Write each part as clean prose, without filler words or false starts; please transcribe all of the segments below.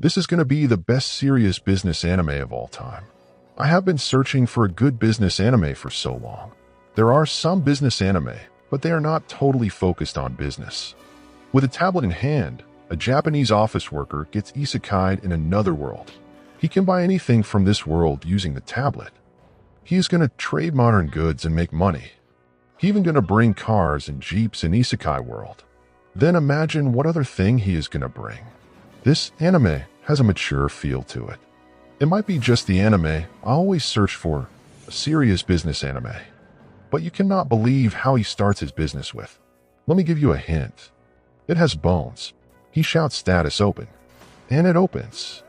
This is going to be the best serious business anime of all time. I have been searching for a good business anime for so long. There are some business anime, but they are not totally focused on business. With a tablet in hand, a Japanese office worker gets isekai'd in another world. He can buy anything from this world using the tablet. He is going to trade modern goods and make money. He's even going to bring cars and jeeps in isekai world. Then imagine what other thing he is going to bring. This anime has a mature feel to it. It might be just the anime I always search for, a serious business anime. But you cannot believe how he starts his business with. Let me give you a hint. It has bones. He shouts status open. And it opens.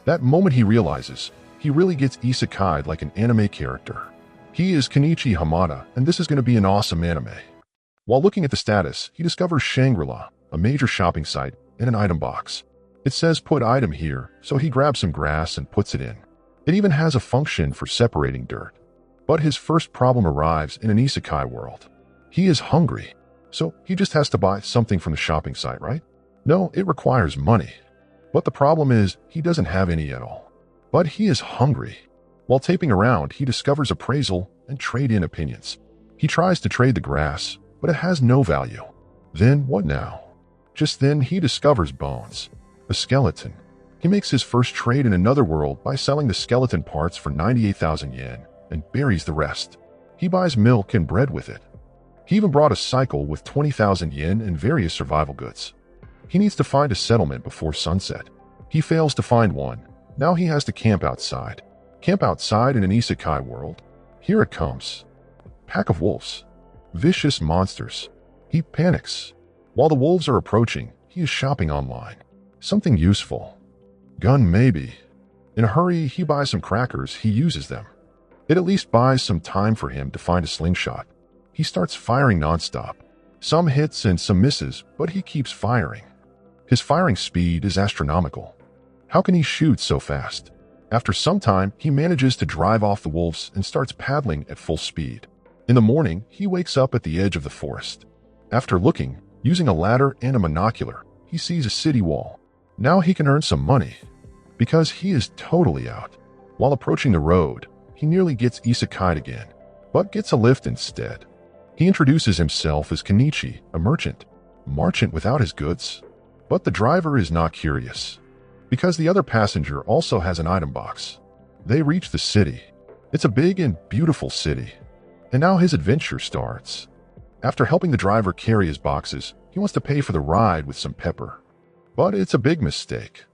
That moment he realizes, he really gets isekai'd like an anime character. He is Kenichi Hamada, and this is going to be an awesome anime. While looking at the status, he discovers Shangri-La, a major shopping site, in an item box. It says put item here, so he grabs some grass and puts it in. It even has a function for separating dirt. But his first problem arrives in an isekai world. He is hungry, so he just has to buy something from the shopping site, right? No, it requires money. But the problem is, he doesn't have any at all. But he is hungry. While taping around, he discovers appraisal and trade-in opinions. He tries to trade the grass, but it has no value. Then what now? Just then he discovers bones. A skeleton. He makes his first trade in another world by selling the skeleton parts for 98,000 yen and buries the rest. He buys milk and bread with it. He even brought a cycle with 20,000 yen and various survival goods. He needs to find a settlement before sunset. He fails to find one. Now he has to camp outside. Camp outside in an isekai world. Here it comes. Pack of wolves. Vicious monsters. He panics. While the wolves are approaching, he is shopping online. Something useful. Gun maybe. In a hurry, he buys some crackers. He uses them. It at least buys some time for him to find a slingshot. He starts firing nonstop. Some hits and some misses, but he keeps firing. His firing speed is astronomical. How can he shoot so fast? After some time, he manages to drive off the wolves and starts paddling at full speed. In the morning, he wakes up at the edge of the forest. After looking, using a ladder and a monocular, he sees a city wall. Now he can earn some money, because he is totally out. While approaching the road, he nearly gets isekai'd again, but gets a lift instead. He introduces himself as Kenichi, a merchant without his goods. But the driver is not curious, because the other passenger also has an item box. They reach the city. It's a big and beautiful city. And now his adventure starts. After helping the driver carry his boxes, he wants to pay for the ride with some pepper. But it's a big mistake.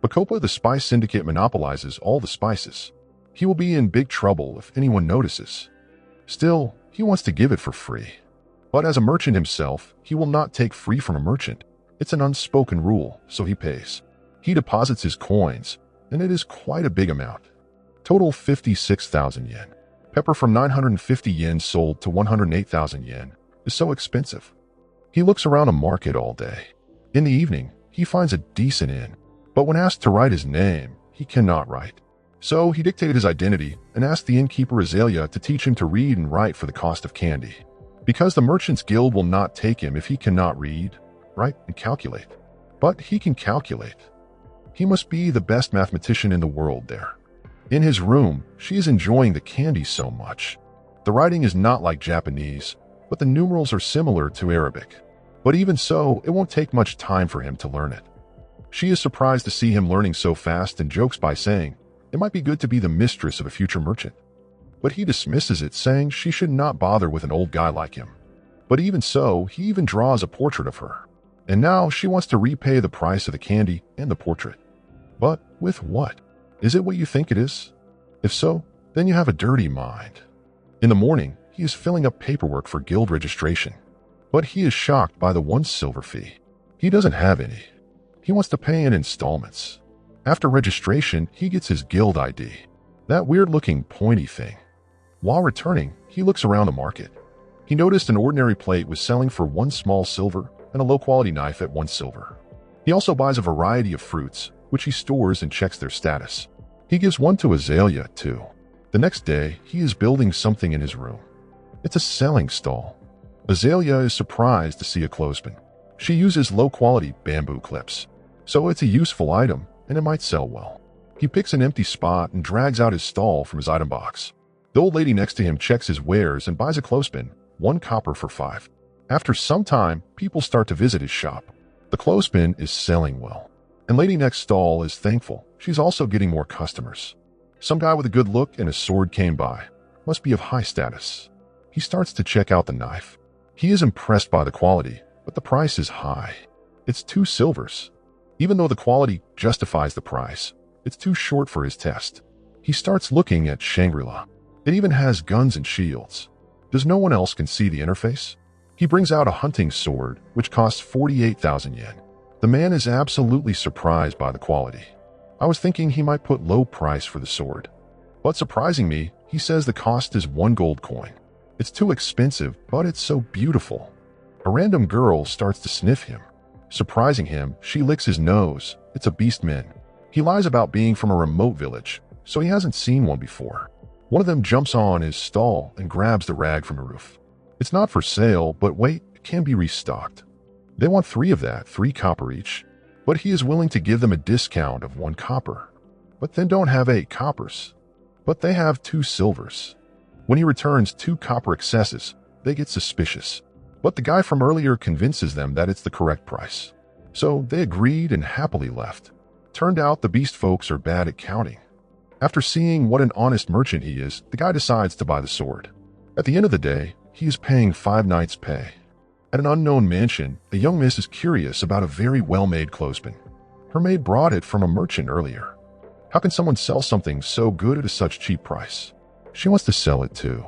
Bacopa, the spice syndicate, monopolizes all the spices. He will be in big trouble if anyone notices. Still, he wants to give it for free. But as a merchant himself, he will not take free from a merchant. It's an unspoken rule, so he pays. He deposits his coins, and it is quite a big amount. Total 56,000 yen. Pepper from 950 yen sold to 108,000 yen is so expensive. He looks around a market all day. In the evening, he finds a decent inn, but when asked to write his name, he cannot write. So he dictated his identity and asked the innkeeper Azalea to teach him to read and write for the cost of candy. Because the Merchants Guild will not take him if he cannot read, write, and calculate. But he can calculate. He must be the best mathematician in the world there. In his room, she is enjoying the candy so much. The writing is not like Japanese, but the numerals are similar to Arabic. But even so, it won't take much time for him to learn it. She is surprised to see him learning so fast and jokes by saying, it might be good to be the mistress of a future merchant. But he dismisses it, saying she should not bother with an old guy like him. But even so, he even draws a portrait of her. And now she wants to repay the price of the candy and the portrait. But with what? Is it what you think it is? If so, then you have a dirty mind. In the morning, he is filling up paperwork for guild registration. But he is shocked by the 1 silver fee. He doesn't have any. He wants to pay in installments. After registration, he gets his guild ID. That weird-looking pointy thing. While returning, he looks around the market. He noticed an ordinary plate was selling for 1 small silver and a low-quality knife at 1 silver. He also buys a variety of fruits, which he stores and checks their status. He gives one to Azalea, too. The next day, he is building something in his room. It's a selling stall. Azalea is surprised to see a clothespin. She uses low-quality bamboo clips, so it's a useful item, and it might sell well. He picks an empty spot and drags out his stall from his item box. The old lady next to him checks his wares and buys a clothespin, 1 copper for 5. After some time, people start to visit his shop. The clothespin is selling well, and lady next stall is thankful. She's also getting more customers. Some guy with a good look and a sword came by. Must be of high status. He starts to check out the knife. He is impressed by the quality, but the price is high. It's 2 silvers. Even though the quality justifies the price, it's too short for his test. He starts looking at Shangri-La. It even has guns and shields. Does no one else can see the interface? He brings out a hunting sword, which costs 48,000 yen. The man is absolutely surprised by the quality. I was thinking he might put low price for the sword. But surprising me, he says the cost is 1 gold coin. It's too expensive, but it's so beautiful. A random girl starts to sniff him. Surprising him, she licks his nose. It's a beastman. He lies about being from a remote village, so he hasn't seen one before. One of them jumps on his stall and grabs the rag from the roof. It's not for sale, but wait, it can be restocked. They want 3 of that, 3 copper each, but he is willing to give them a discount of 1 copper. But then don't have 8 coppers. But they have 2 silvers. When he returns 2 copper excesses, they get suspicious. But the guy from earlier convinces them that it's the correct price. So they agreed and happily left. Turned out the beast folks are bad at counting. After seeing what an honest merchant he is, the guy decides to buy the sword. At the end of the day, he is paying 5 nights' pay. At an unknown mansion, a young miss is curious about a very well-made clothespin. Her maid brought it from a merchant earlier. How can someone sell something so good at a such cheap price? She wants to sell it too.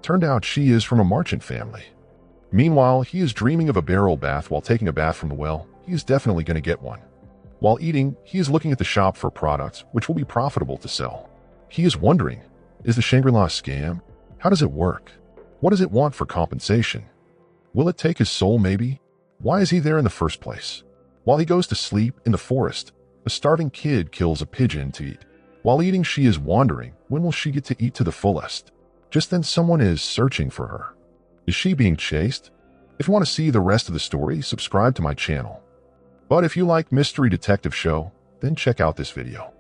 Turned out she is from a merchant family. Meanwhile, he is dreaming of a barrel bath while taking a bath from the well. He is definitely going to get one. While eating, he is looking at the shop for products which will be profitable to sell. He is wondering, is the Shangri-La a scam? How does it work? What does it want for compensation? Will it take his soul maybe? Why is he there in the first place? While he goes to sleep in the forest, a starving kid kills a pigeon to eat. While eating, she is wondering, when will she get to eat to the fullest? Just then someone is searching for her. Is she being chased? If you want to see the rest of the story, subscribe to my channel. But if you like Mystery Detective Show, then check out this video.